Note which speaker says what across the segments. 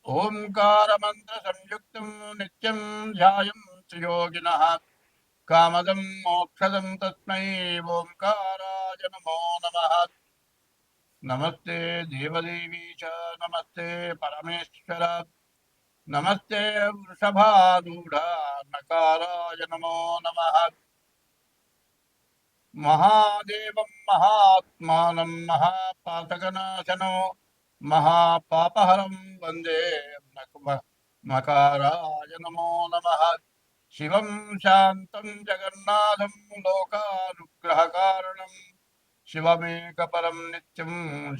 Speaker 1: ఓంకారమంత్రసంయుక్తం నిత్యం ధ్యాయంతి యోగినః కామదం మోక్షదం తస్మై ఓంకారాయ నమో నమః. నమస్తే దేవదేవీ చ నమస్తే పరమేశ్వర నమస్తే వృషభారూఢ నకారాయ నమో నమః. మహాదేవం మహాత్మానం మహాపాతకనాశనం మహాపాపహరం వందే మకారాయ నమో నమః. శివం శాంతం జగన్నాథం లోకానుగ్రహకారణం శివమేకపరం నిత్యం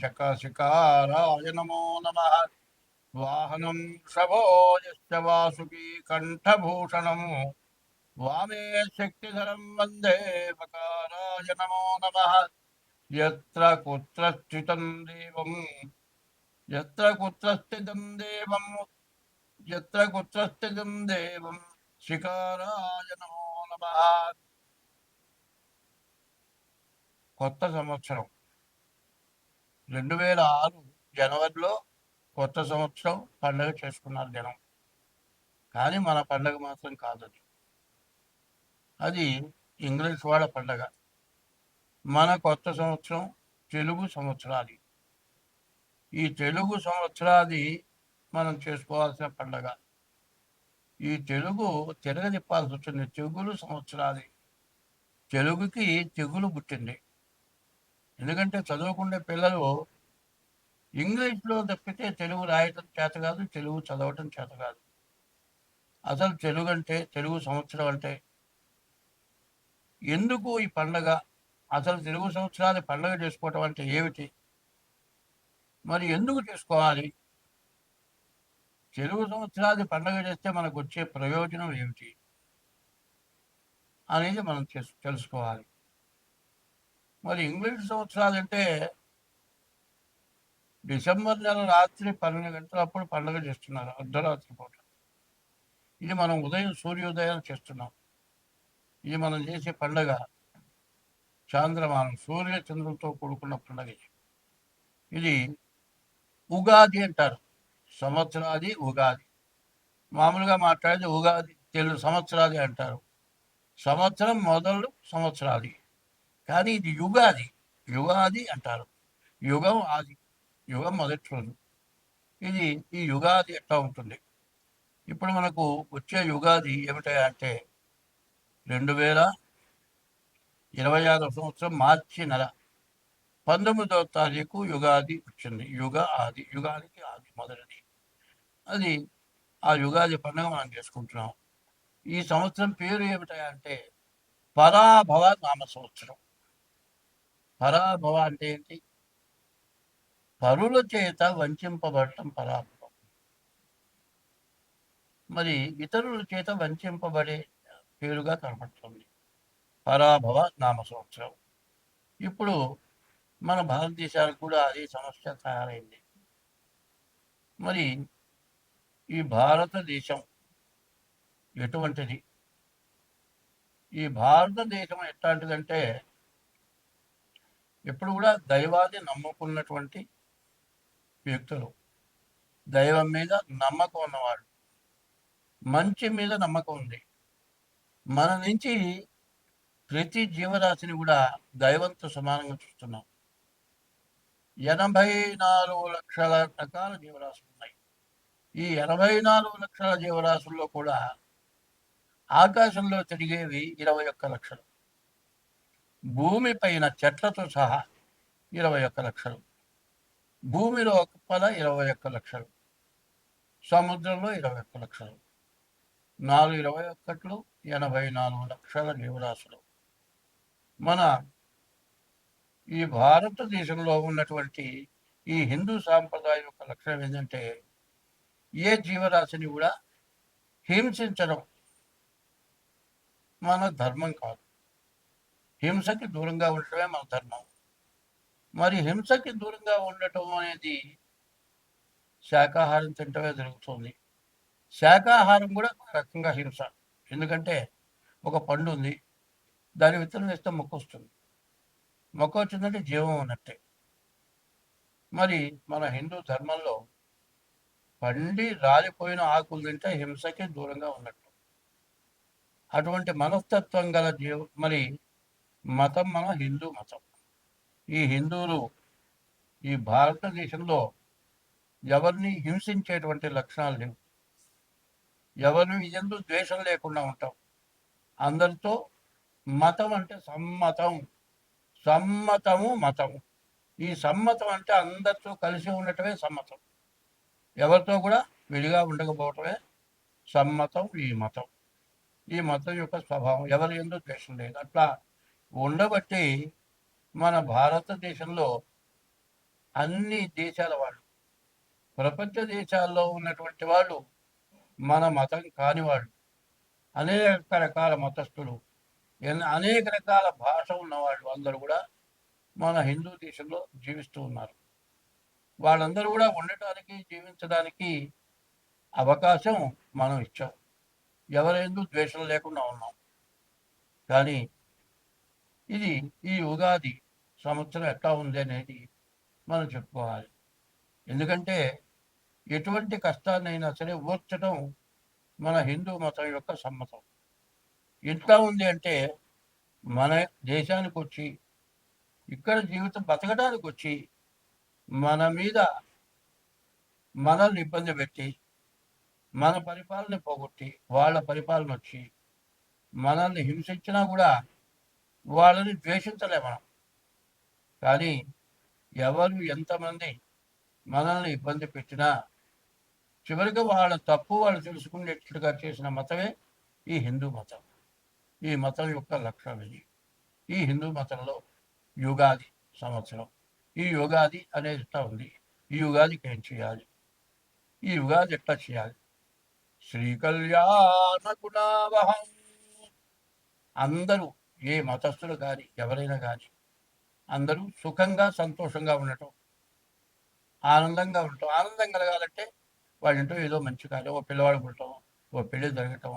Speaker 1: శకాశికారాయ నమో నమః. వాహనం వృషభో యశ్చ వాసుకీ కంఠభూషణం వామే శక్తిధరం వందే మకారాయ నమో నమః. యత్ర కుత్ర స్థితం దేవం యత్ర కుత్ర స్థితం దేవం యత్ర కుత్ర స్థితం దేవం శికారాయ నమో నమః. కొత్త సంవత్సరం 2006 జనవరిలో కొత్త సంవత్సరం పండుగ చేసుకున్నారు జనం. కానీ మన పండుగ మాత్రం కాదది. అది ఇంగ్లీష్ వాళ్ళ పండగ. మన కొత్త సంవత్సరం తెలుగు సంవత్సరాది. ఈ తెలుగు సంవత్సరాది మనం చేసుకోవాల్సిన పండగ. ఈ తెలుగు తిరగదిప్పాల్సి వచ్చింది. తెగులు సంవత్సరాది. తెలుగుకి తెగులు పుట్టింది. ఎందుకంటే చదువుకునే పిల్లలు ఇంగ్లీష్లో తప్పితే తెలుగు రాయటం చేత కాదు, తెలుగు చదవటం చేత కాదు. అసలు తెలుగు అంటే, తెలుగు సంవత్సరం అంటే ఎందుకు ఈ పండగ, అసలు తెలుగు సంవత్సరాది పండగ చేసుకోవటం అంటే ఏమిటి, మరి ఎందుకు చేసుకోవాలి, తెలుగు సంవత్సరాది పండగ చేస్తే మనకు వచ్చే ప్రయోజనం ఏమిటి అనేది మనం తెలుసుకోవాలి. మరి ఇంగ్లీష్ సంవత్సరాలు అంటే డిసెంబర్ నెల రాత్రి 12 గంటలప్పుడు పండుగ చేస్తున్నారు, అర్ధరాత్రి పూట. ఇది మనం ఉదయం సూర్యోదయం చేస్తున్నాం. ఇది మనం చేసే పండుగ చాంద్రమానం, సూర్య చంద్రులతో కూడుకున్న పండుగ. ఇది ఉగాది అంటారు. సంవత్సరాది ఉగాది. మామూలుగా మాట్లాడితే ఉగాది తెలుగు సంవత్సరాది అంటారు. సంవత్సరం మొదలు సంవత్సరాది. కానీ ఇది యుగాది. యుగాది అంటారు. యుగం ఆది, యుగం మొదటి రోజు. ఇది ఈ యుగాది ఎట్లా ఉంటుంది. ఇప్పుడు మనకు వచ్చే యుగాది ఏమిటంటే 2026 సంవత్సరం మార్చి నెల 19వ తారీఖు యుగాది వచ్చింది. యుగానికి ఆది మొదటిది. అది ఆ యుగాది పండుగ మనం చేసుకుంటున్నాం. ఈ సంవత్సరం పేరు ఏమిటంటే పరాభవ నామ సంవత్సరం. పరాభవ అంటే ఏంటి? పరుల చేత వంచింపబడటం పరాభవం. మరి ఇతరుల చేత వంచింపబడే పేరుగా కనపడుతుంది పరాభవ నామ సంవత్సరం. ఇప్పుడు మన భారతదేశానికి కూడా అదే సమస్య తయారైంది. మరి ఈ భారతదేశం ఎటువంటిది? ఈ భారతదేశం ఎట్లాంటిదంటే ఎప్పుడు కూడా దైవాన్ని నమ్ముకున్నటువంటి వ్యక్తులు, దైవం మీద నమ్మకం ఉన్నవాడు, మంచి మీద నమ్మకం ఉంది. మన నుంచి ప్రతి జీవరాశిని కూడా దైవంతో సమానంగా చూస్తున్నాం. 84 లక్షల రకాల జీవరాశులు ఉన్నాయి. ఈ 84 లక్షల జీవరాశుల్లో కూడా ఆకాశంలో తిరిగేవి 21 లక్షలు. భూమి పైన చెట్లతో సహా 21 లక్షలు. భూమిలో పద 21 లక్షలు. సముద్రంలో 21 లక్షలు. 4 84 లక్షల జీవరాశులు. మన ఈ భారతదేశంలో ఉన్నటువంటి ఈ హిందూ సాంప్రదాయం యొక్క లక్షణం ఏంటంటే ఏ జీవరాశిని కూడా హింసించడం మన ధర్మం కాదు. హింసకి దూరంగా ఉండటమే మన ధర్మం. మరి హింసకి దూరంగా ఉండటం అనేది శాకాహారం తింటమే జరుగుతుంది. శాకాహారం కూడా ఒక రకంగా హింస. ఎందుకంటే ఒక పండు ఉంది, దాని విత్తనం వేస్తే మొక్క వస్తుంది. మొక్క వచ్చిందంటే జీవం ఉన్నట్టే. మరి మన హిందూ ధర్మంలో పండి రాలిపోయిన ఆకులు తింటే హింసకి దూరంగా ఉన్నట్టు. అటువంటి మనస్తత్వం గల మరి మతం మన హిందూ మతం. ఈ హిందువులు ఈ భారతదేశంలో ఎవరిని హింసించేటువంటి లక్షణాలు లేవు. ఎవరిని ఎందుకు ద్వేషం లేకుండా ఉంటాం. అందరితో మతం అంటే సమ్మతం, సమ్మతము మతము. ఈ సమ్మతం అంటే అందరితో కలిసి ఉండటమే సమ్మతం. ఎవరితో కూడా విడిగా ఉండకపోవటమే సమ్మతం. ఈ మతం యొక్క స్వభావం ఎవరి ఎందుకు ద్వేషం లేదు. అట్లా ఉండబట్టి మన భారతదేశంలో అన్ని దేశాల వాళ్ళు, ప్రపంచ దేశాల్లో ఉన్నటువంటి వాళ్ళు, మన మతం కాని వాళ్ళు, అనేక రకాల మతస్థులు, అనేక రకాల భాష ఉన్నవాళ్ళు అందరూ కూడా మన హిందూ దేశంలో జీవిస్తూ ఉన్నారు. వాళ్ళందరూ కూడా ఉండటానికి, జీవించడానికి అవకాశం మనం ఇచ్చాం. ఎవరెందు ద్వేషం లేకుండా ఉన్నాం. కానీ ఈ ఉగాది సంవత్సరం ఎట్లా ఉంది అనేది మనం చెప్పుకోవాలి. ఎందుకంటే ఎటువంటి కష్టాన్నైనా సరే ఓర్చడం మన హిందూ మతం యొక్క సమ్మతం. ఎట్లా ఉంది అంటే మన దేశానికి వచ్చి, ఇక్కడ జీవితం బతకడానికి వచ్చి, మన మీద మనల్ని ఇబ్బంది పెట్టి, మన పరిపాలన పోగొట్టి వాళ్ళ పరిపాలన వచ్చి మనల్ని హింసించినా కూడా వాళ్ళని ద్వేషించలే మనం. కానీ ఎవరు ఎంతమంది మనల్ని ఇబ్బంది పెట్టినా చివరికి వాళ్ళ తప్పు వాళ్ళు తెలుసుకునేట్లుగా చేసిన మతమే ఈ హిందూ మతం. ఈ మతం యొక్క లక్ష్యం ఇది. ఈ హిందూ మతంలో యుగాది సంవత్సరం, ఈ యుగాది అనేది ఎట్లా ఉంది, ఈ యుగాదికి ఏం చేయాలి, ఈ యుగాది ఎట్లా చేయాలి. శ్రీకళ్యాణ గుణావహం. అందరూ ఏ మతస్థులు కానీ ఎవరైనా కానీ అందరూ సుఖంగా సంతోషంగా ఉండటం, ఆనందంగా ఉండటం. ఆనందం కలగాలంటే వాళ్ళంటూ ఏదో మంచి కాదు, ఓ పిల్లవాడు పుట్టడం, ఓ పెళ్లి జరగటం,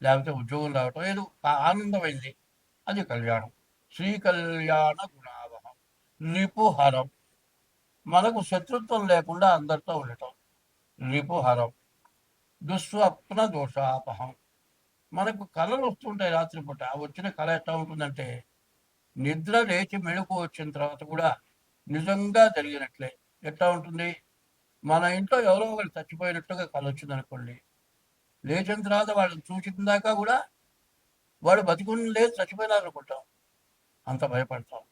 Speaker 1: లేకపోతే ఉద్యోగం రావటం, ఏదో ఆనందమైంది, అది కళ్యాణం. శ్రీకళ్యాణ గుణావహం. రిపుహరం. మనకు శత్రుత్వం లేకుండా అందరితో ఉండటం రిపుహరం. దుస్వప్న దోషాపహం. మనకు కళలు వస్తుంటాయి రాత్రిపూట. వచ్చిన కళ ఎట్లా ఉంటుందంటే నిద్ర లేచి మెళుకు వచ్చిన తర్వాత కూడా నిజంగా జరిగినట్లే. ఎట్లా ఉంటుంది, మన ఇంట్లో ఎవరో ఒకరు చచ్చిపోయినట్టుగా కళ వచ్చిందనుకోండి, లేచిన తర్వాత వాళ్ళని చూసిన దాకా కూడా వాడు బతికుని లేదు చచ్చిపోయినారు అనుకుంటాం, అంత భయపడతాం.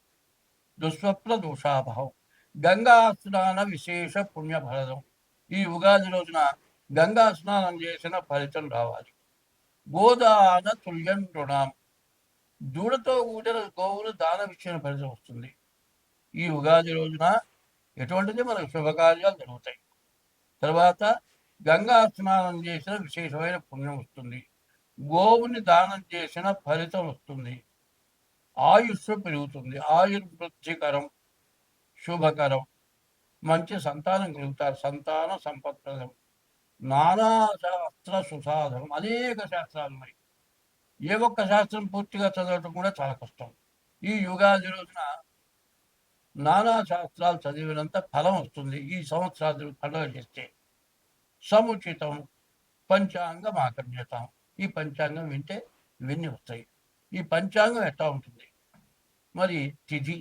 Speaker 1: దుస్వప్న దోషాభావం. గంగా స్నాన విశేష పుణ్యఫలదం. ఈ ఉగాది రోజున గంగా స్నానం చేసిన ఫలితం రావాలి. గోదాన తుల్యం రుణాం. దూడతో కూడిన గోవులు దానం ఇచ్చిన ఫలితం వస్తుంది. ఈ ఉగాది రోజున ఎటువంటిది మనకు శుభకార్యాలు జరుగుతాయి. తర్వాత గంగా స్నానం చేసిన విశేషమైన పుణ్యం వస్తుంది. గోవుని దానం చేసిన ఫలితం వస్తుంది. ఆయుస్సు పెరుగుతుంది. ఆయుర్వృద్ధికరం, శుభకరం. మంచి సంతానం కలుగుతారు. సంతాన సంపత్ప్రదం. నానా శాస్త్ర సుసాధనం. అనేక శాస్త్రాలు ఉన్నాయి. ఏ ఒక్క శాస్త్రం పూర్తిగా చదవటం కూడా చాలా కష్టం. ఈ యుగాది రోజున నానా శాస్త్రాలు చదివినంత ఫలం వస్తుంది. ఈ సంవత్సరాలు పండుగ చేస్తే సముచితం పంచాంగం ఆకర్ణ్యతం. ఈ పంచాంగం వింటే ఇవన్నీ వస్తాయి. ఈ పంచాంగం ఎట్లా ఉంటుంది మరి, తిథి,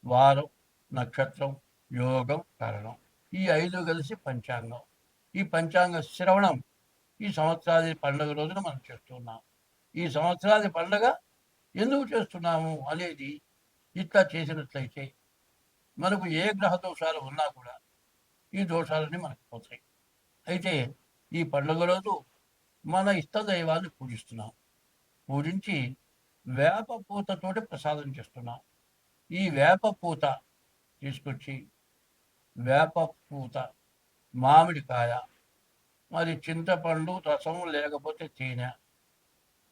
Speaker 1: వారం, నక్షత్రం, యోగం, కరణం, ఈ 5 కలిసి పంచాంగం. ఈ పంచాంగ శ్రవణం ఈ సంవత్సరాది పండుగ రోజున మనం చేస్తున్నాం. ఈ సంవత్సరాది పండుగ ఎందుకు చేస్తున్నాము అనేది ఇట్లా చేసినట్లయితే మనకు ఏ గ్రహ దోషాలు ఉన్నా కూడా ఈ దోషాలన్నీ మనకు పోతాయి. అయితే ఈ పండుగ రోజు మన ఇష్టదైవాన్ని పూజిస్తున్నాం. పూజించి వేప పూతతోటి ప్రసాదం చేస్తున్నాం. ఈ వేప పూత తీసుకొచ్చి, వేప పూత, మామిడికాయ, మరి చింతపండు రసం లేకపోతే తేనె,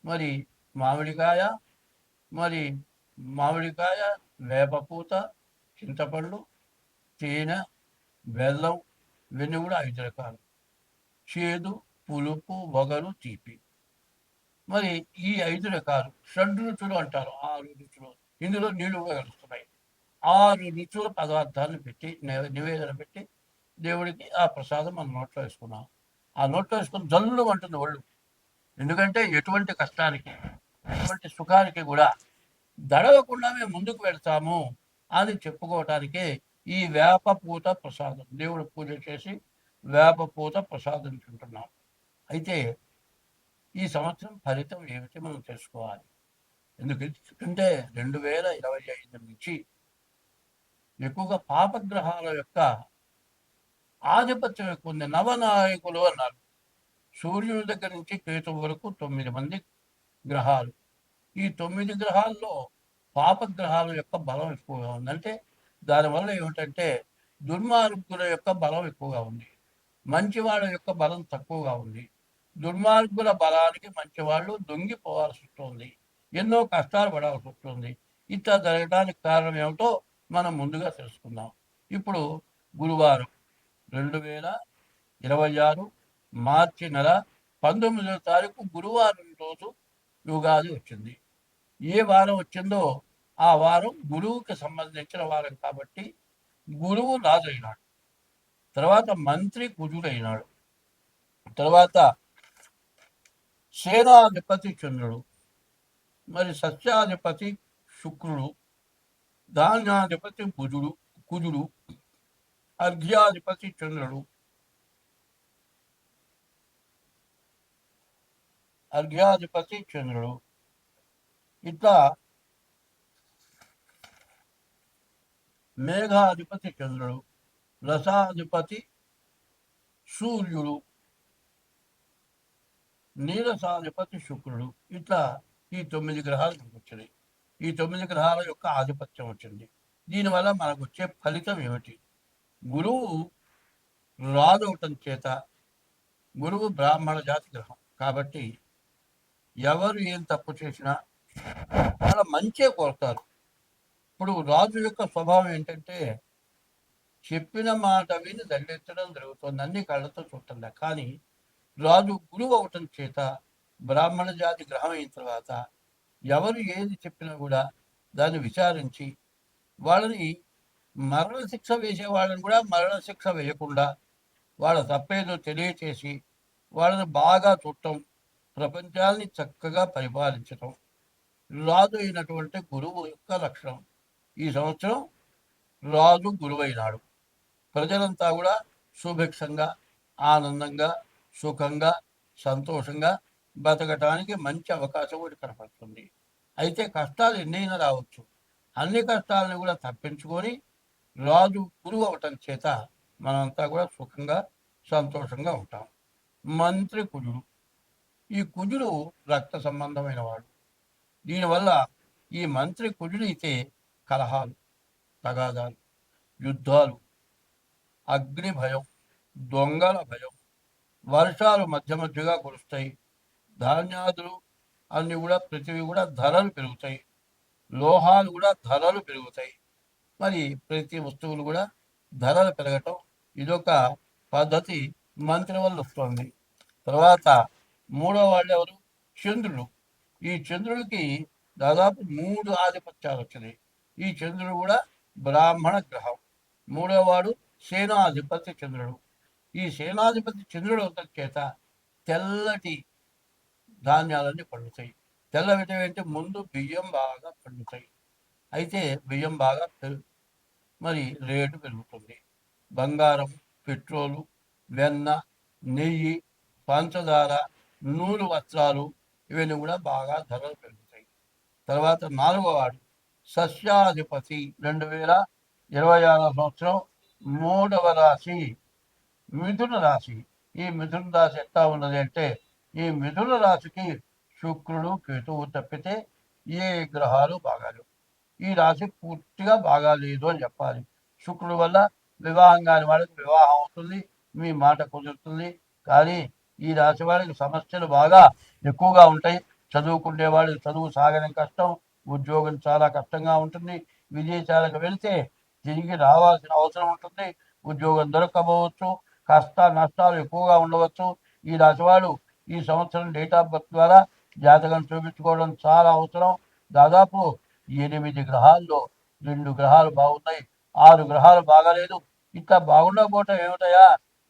Speaker 1: మరి మామిడికాయ, వేపపూత, చింతపండు, తేనె, బెల్లం, ఇవన్నీ కూడా 5 రకాలు. చేదు, పులుపు, వగరు, తీపి. మరి ఈ 5 రకాలు షడ్రుచులు అంటారు. 6 రుచులు ఇందులో నీళ్లు కూడా కలుస్తున్నాయి. 6 రుచుల పదార్థాలను పెట్టి నివేదన పెట్టి దేవుడికి ఆ ప్రసాదం మనం నోట్లో వేసుకున్నాం. ఆ నోట్లో వేసుకుని జల్లు అంటుంది ఒళ్ళు. ఎందుకంటే ఎటువంటి కష్టానికి, ఎటువంటి సుఖానికి కూడా దడవకుండా మేము ముందుకు వెళ్తాము అని చెప్పుకోవటానికే ఈ వేప పూత ప్రసాదం. దేవుడు పూజ చేసి వేప పూత ప్రసాదం తింటున్నాం. అయితే ఈ సంవత్సరం ఫలితం ఏమిటి మనం తెలుసుకోవాలి. ఎందుకంటే 2025 నుంచి ఎక్కువగా పాపగ్రహాల యొక్క ఆధిపత్యం ఎక్కువ ఉంది. నవనాయకులు అన్నారు. సూర్యుడి దగ్గర నుంచి కేతు వరకు 9 మంది గ్రహాలు. ఈ 9 గ్రహాల్లో పాపగ్రహాల యొక్క బలం ఎక్కువగా ఉంది. అంటే దానివల్ల ఏమిటంటే దుర్మార్గుల యొక్క బలం ఎక్కువగా ఉంది, మంచివాళ్ళ యొక్క బలం తక్కువగా ఉంది. దుర్మార్గుల బలానికి మంచివాళ్ళు దొంగిపోవాల్సి వస్తుంది, ఎన్నో కష్టాలు పడాల్సి వస్తుంది. ఇట్లా జరగడానికి కారణం ఏమిటో మనం ముందుగా తెలుసుకుందాం. ఇప్పుడు గురువారం 2026 మార్చి నెల 19వ తారీఖు గురువారం రోజు ఉగాది వచ్చింది. ఏ వారం వచ్చిందో ఆ వారం గురువుకి సంబంధించిన వారం కాబట్టి గురువు రాజైనాడు. తర్వాత మంత్రి కుజుడైనాడు. తర్వాత సేనాధిపతి చంద్రుడు, మరి సస్యాధిపతి శుక్రుడు, ధాన్యాధిపతి కుజుడు, అర్ఘ్యాధిపతి చంద్రుడు, ఇట్లా మేఘాధిపతి చంద్రుడు, రసాధిపతి సూర్యుడు, నీరసాధిపతి శుక్రుడు. ఇట్లా ఈ 9 గ్రహాలు వచ్చినాయి. ఈ 9 గ్రహాల యొక్క ఆధిపత్యం వచ్చింది. దీనివల్ల మనకు వచ్చే ఫలితం ఏమిటి? గురువు రాజవటం చేత, గురువు బ్రాహ్మణ జాతి గ్రహం కాబట్టి ఎవరు ఏం తప్పు చేసినా వాళ్ళ మంచే కోరుతారు. ఇప్పుడు రాజు యొక్క స్వభావం ఏంటంటే చెప్పిన మాట విని దండెత్తడం జరుగుతుంది, అన్ని కళ్ళతో చూడటంలే. కానీ రాజు గురువు అవటం చేత బ్రాహ్మణ జాతి గ్రహం అయిన తర్వాత ఎవరు ఏది చెప్పినా కూడా దాన్ని విచారించి వాళ్ళని మరణశిక్ష వేసే వాళ్ళని కూడా మరణశిక్ష వేయకుండా వాళ్ళ తప్పేదో తెలియచేసి వాళ్ళని బాగా చూడటం, ప్రపంచాన్ని చక్కగా పరిపాలించటం రాజు అయినటువంటి గురువు యొక్క లక్షణం. ఈ సంవత్సరం రాజు గురువైనాడు. ప్రజలంతా కూడా సుభిక్షంగా, ఆనందంగా, సుఖంగా, సంతోషంగా బతకటానికి మంచి అవకాశం కూడా కనపడుతుంది. అయితే కష్టాలు ఎన్నైనా రావచ్చు. అన్ని కష్టాలను కూడా తప్పించుకొని రాజు గురువు అవటం చేత మనంతా కూడా సుఖంగా, సంతోషంగా ఉంటాం. మంత్రి కుజుడు. ఈ కుజుడు రక్త సంబంధమైన వాడు. దీనివల్ల ఈ మంత్రి కుజుడైతే కలహాలు, తగాదాలు, యుద్ధాలు, అగ్ని భయం, దొంగల భయం, వర్షాలు మధ్య మధ్యగా కురుస్తాయి, ధాన్యాదులు అన్ని కూడా ప్రతివి కూడా ధరలు పెరుగుతాయి, లోహాలు కూడా ధరలు పెరుగుతాయి. మరి ప్రతి వస్తువులు కూడా ధరలు పెరగటం ఇదొక పద్ధతి మంత్రి వల్ల వస్తుంది. తర్వాత మూడో వాళ్ళు ఎవరు? చంద్రుడు. ఈ చంద్రుడికి దాదాపు 3 ఆధిపత్యాలు వచ్చినాయి. ఈ చంద్రుడు కూడా బ్రాహ్మణ గ్రహం. మూడో వాడు సేనాధిపతి చంద్రుడు. ఈ సేనాధిపతి చంద్రుడు అవటం చేత తెల్లటి ధాన్యాలన్నీ పండుతాయి. తెల్లవిటి అంటే ముందు బియ్యం బాగా పండుతాయి. అయితే బియ్యం బాగా మరి రేటు పెరుగుతుంది. బంగారం, పెట్రోలు, వెన్న, నెయ్యి, పంచదార, నూలు వస్త్రాలు ఇవన్నీ కూడా బాగా ధరలు పెరుగుతాయి. తర్వాత 4వ వాడు సస్యాధిపతి. 2026 సంవత్సరం 3వ రాశి మిథున రాశి. ఈ మిథున రాశి ఎట్లా ఉన్నది అంటే ఈ మిథున రాశికి శుక్రుడు, కేతువు తప్పితే ఏ గ్రహాలు బాగాలేవు. ఈ రాశి పూర్తిగా బాగాలేదు అని చెప్పాలి. శుక్రుడు వల్ల వివాహం కాని వాళ్ళకి వివాహం అవుతుంది, మీ మాట కుదురుతుంది. కానీ ఈ రాశి వాళ్ళకి సమస్యలు బాగా ఎక్కువగా ఉంటాయి. చదువుకునే వాళ్ళు చదువు సాగడం కష్టం, ఉద్యోగం చాలా కష్టంగా ఉంటుంది. విదేశాలకు వెళ్తే తిరిగి రావాల్సిన అవసరం ఉంటుంది, ఉద్యోగం దొరకకపోవచ్చు, కష్ట నష్టాలు ఎక్కువగా ఉండవచ్చు. ఈ రాశి వాళ్ళు ఈ సంవత్సరం డేట్ ఆఫ్ బర్త్ ద్వారా జాతకం చూపించుకోవడం చాలా అవసరం. దాదాపు 8 గ్రహాల్లో 2 గ్రహాలు బాగున్నాయి, 6 గ్రహాలు బాగాలేదు. ఇట్లా బాగుండకపోవటం ఏమిటయా,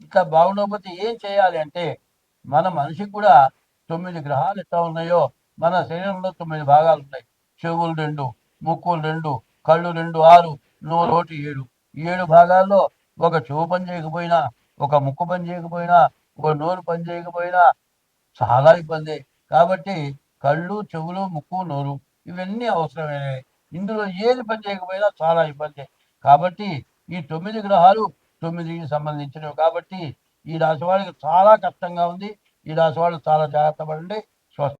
Speaker 1: ఇట్లా బాగుండకపోతే ఏం చేయాలి అంటే, మన మనిషికి కూడా 9 గ్రహాలు ఎట్లా ఉన్నాయో మన శరీరంలో 9 భాగాలు ఉన్నాయి. చెవులు 2, ముక్కులు 2, కళ్ళు 2, 6, నోరు 1, 7. 7 భాగాల్లో ఒక చెవు పని చేయకపోయినా, ఒక ముక్కు పని చేయకపోయినా, ఒక నోరు పని చేయకపోయినా చాలా ఇబ్బంది. కాబట్టి కళ్ళు, చెవులు, ముక్కు, నోరు ఇవన్నీ అవసరమైనవి. ఇందులో ఏది పని చేయకపోయినా చాలా ఇబ్బంది. కాబట్టి ఈ 9 గ్రహాలు 9కి సంబంధించినవి. కాబట్టి ఈ రాశి వాళ్ళకి చాలా కష్టంగా ఉంది. ఈ రాశి వాళ్ళు చాలా జాగ్రత్త పడండి. స్వస్తి.